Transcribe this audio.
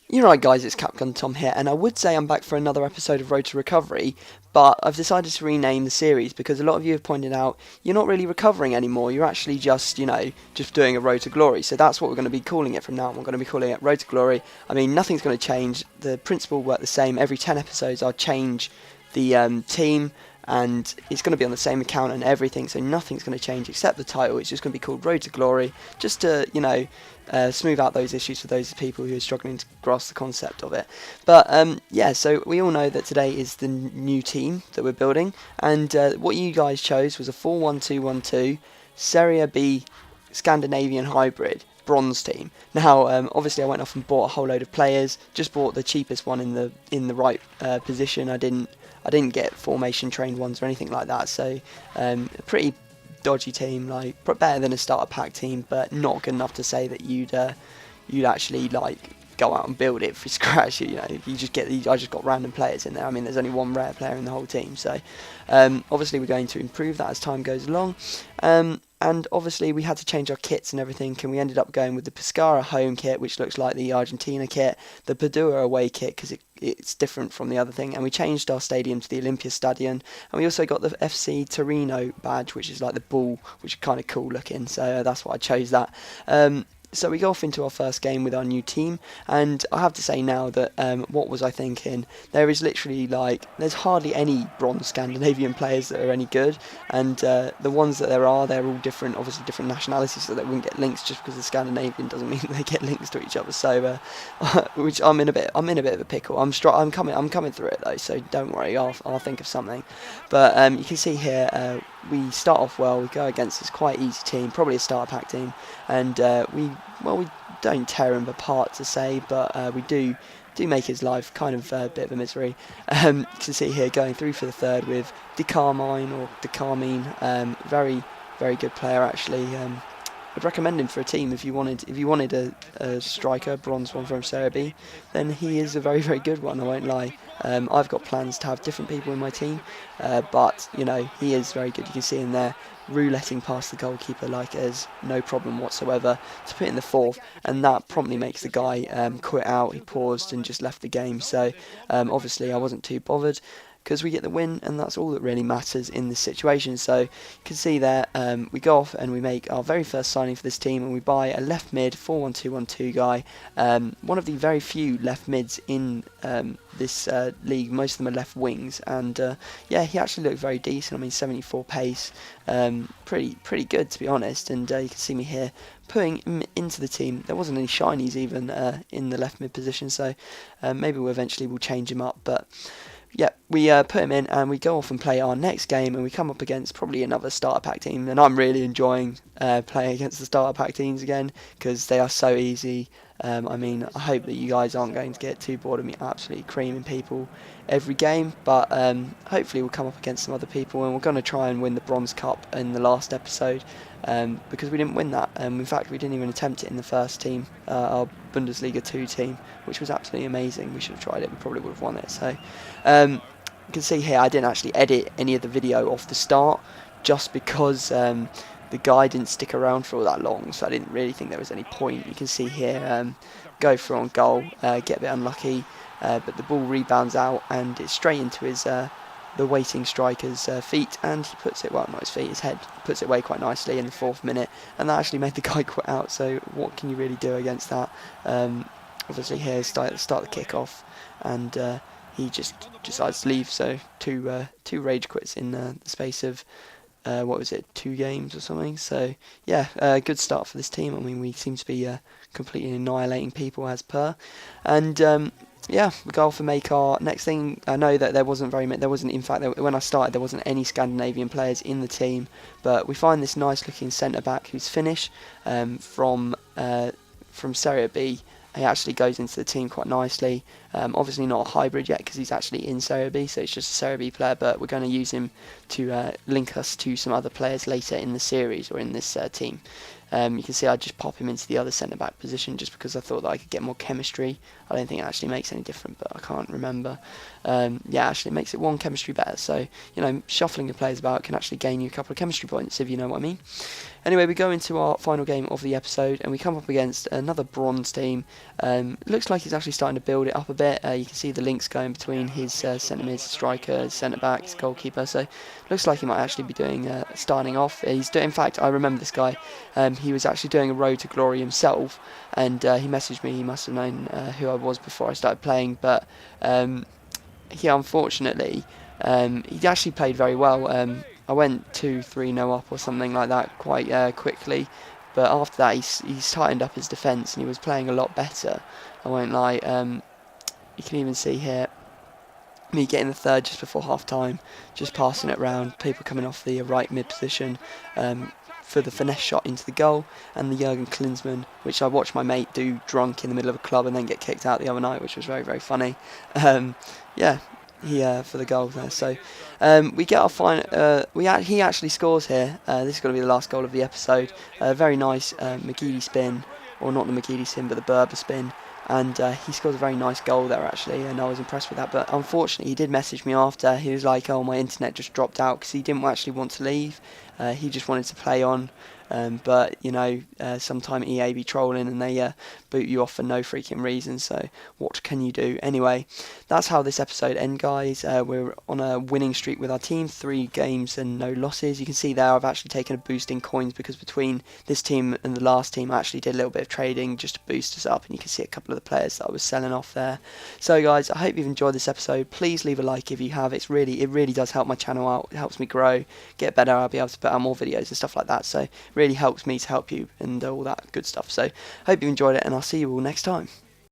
You're right, guys, it's Capgun Tom here, and I would say I'm back for another episode of Road to Recovery, but I've decided to rename the series because a lot of you have pointed out you're not really recovering anymore, you're actually just, just doing a Road to Glory, so that's what we're going to be calling it from now on. We're going to be calling it Road to Glory. I mean, nothing's going to change, the principle will work the same. Every 10 episodes I'll change the team, and it's going to be on the same account and everything, so nothing's going to change except the title. It's just going to be called Road to Glory, just to, smooth out those issues for those people who are struggling to grasp the concept of it. But yeah, so we all know that today is the new team that we're building, and what you guys chose was a 4-1-2-1-2 Serie B Scandinavian hybrid bronze team. Now, obviously, I went off and bought a whole load of players. Just bought the cheapest one in the right position. I didn't get formation trained ones or anything like that. So, a pretty dodgy team, like better than a starter pack team, but not good enough to say that you'd actually like go out and build it from scratch. I just got random players in there. I mean, there's only one rare player in the whole team, so obviously we're going to improve that as time goes along. And obviously we had to change our kits and everything, and we ended up going with the Pescara home kit, which looks like the Argentina kit, the Padua away kit because it's different from the other thing, and we changed our stadium to the Olympia Stadion, and we also got the FC Torino badge, which is like the ball, which is kind of cool looking, so that's why I chose that. So we go off into our first game with our new team, and I have to say now that what was I thinking? There is literally there's hardly any bronze Scandinavian players that are any good, and the ones that there are, they're all different, obviously different nationalities, so they wouldn't get links just because the Scandinavian doesn't mean they get links to each other. So, which I'm in a bit of a pickle. I'm coming through it though, so don't worry, I'll think of something. But you can see here. We start off well, we go against this quite easy team, probably a starter pack team, and we don't tear him apart to say, but we do make his life kind of a bit of a misery. You can see here going through for the third with De Carmine, very, very good player actually. I'd recommend him for a team if you wanted a striker, bronze one from Serie B, then he is a very, very good one, I won't lie. I've got plans to have different people in my team, but he is very good. You can see him there rouletting past the goalkeeper like there's no problem whatsoever to put in the fourth, and that promptly makes the guy quit out. He paused and just left the game, so obviously I wasn't too bothered because we get the win, and that's all that really matters in this situation. So you can see there, we go off and we make our very first signing for this team, and we buy a left mid 4-1-2-1-2 guy, one of the very few left mids in this league. Most of them are left wings, and yeah, he actually looked very decent. I mean, 74 pace, pretty good to be honest. And you can see me here putting him into the team. There wasn't any shinies even in the left mid position, so maybe we'll eventually change him up, but yeah, we put him in and we go off and play our next game, and we come up against probably another starter pack team, and I'm really enjoying playing against the starter pack teams again because they are so easy. I mean, I hope that you guys aren't going to get too bored of me absolutely creaming people every game, but hopefully we'll come up against some other people, and we're going to try and win the Bronze Cup in the last episode, because we didn't win that. In fact, we didn't even attempt it in the first team, our Bundesliga 2 team, which was absolutely amazing. We should have tried it, we probably would have won it. So you can see here I didn't actually edit any of the video off the start, just because the guy didn't stick around for all that long, so I didn't really think there was any point. You can see here, go for on goal, get a bit unlucky, but the ball rebounds out and it's straight into his the waiting striker's feet, and he puts it, well, not his feet, his head, puts it away quite nicely in the 4th minute, and that actually made the guy quit out. So what can you really do against that? Obviously here start the kick-off, and he just decides to leave. So two rage quits in the space of 2 games or something. So yeah, good start for this team. I mean, we seem to be completely annihilating people as per, and yeah, we go off and make our next thing. I know that there wasn't, in fact, when I started, there wasn't any Scandinavian players in the team, but we find this nice looking centre back who's Finnish, from Serie B. He actually goes into the team quite nicely. Obviously not a hybrid yet because he's actually in Serie B, so it's just a Serie B player, but we're going to use him to link us to some other players later in the series or in this team. You can see I just pop him into the other centre back position just because I thought that I could get more chemistry. I don't think it actually makes any difference, but I can't remember. Yeah, actually it makes it one chemistry better. So, shuffling your players about can actually gain you a couple of chemistry points, if you know what I mean. Anyway, we go into our final game of the episode, and we come up against another bronze team. Looks like he's actually starting to build it up a bit. You can see the links going between his centre mid, striker, centre back, his goalkeeper. So, looks like he might actually be doing starting off. In fact, I remember this guy. He was actually doing a Road to Glory himself, and he messaged me. He must have known who I was before I started playing, but he unfortunately he actually played very well. I went 2-3-0 up or something like that quite quickly, but after that he's tightened up his defence and he was playing a lot better. I won't lie. You can even see here me getting the third just before half time, just passing it around, people coming off the right mid position for the finesse shot into the goal, and the Jurgen Klinsmann, which I watched my mate do drunk in the middle of a club and then get kicked out the other night, which was very, very funny. Yeah, he for the goal there. So we get our final. He actually scores here. This is going to be the last goal of the episode. Very nice McGeady spin, or not the McGeady spin, but the Berber spin. And he scored a very nice goal there actually, and I was impressed with that. But unfortunately, he did message me after. He was like, "Oh, my internet just dropped out," because he didn't actually want to leave. He just wanted to play on. But sometime EA be trolling and they boot you off for no freaking reason. So what can you do? Anyway, that's how this episode ends, guys. We're on a winning streak with our team, 3 games and no losses. You can see there I've actually taken a boost in coins because between this team and the last team I actually did a little bit of trading just to boost us up, and you can see a couple of the players that I was selling off there. So guys, I hope you've enjoyed this episode. Please leave a like if you have. It really does help my channel out. It helps me grow, get better. I'll be able to put out more videos and stuff like that. So really helps me to help you and all that good stuff. So hope you enjoyed it, and I'll see you all next time.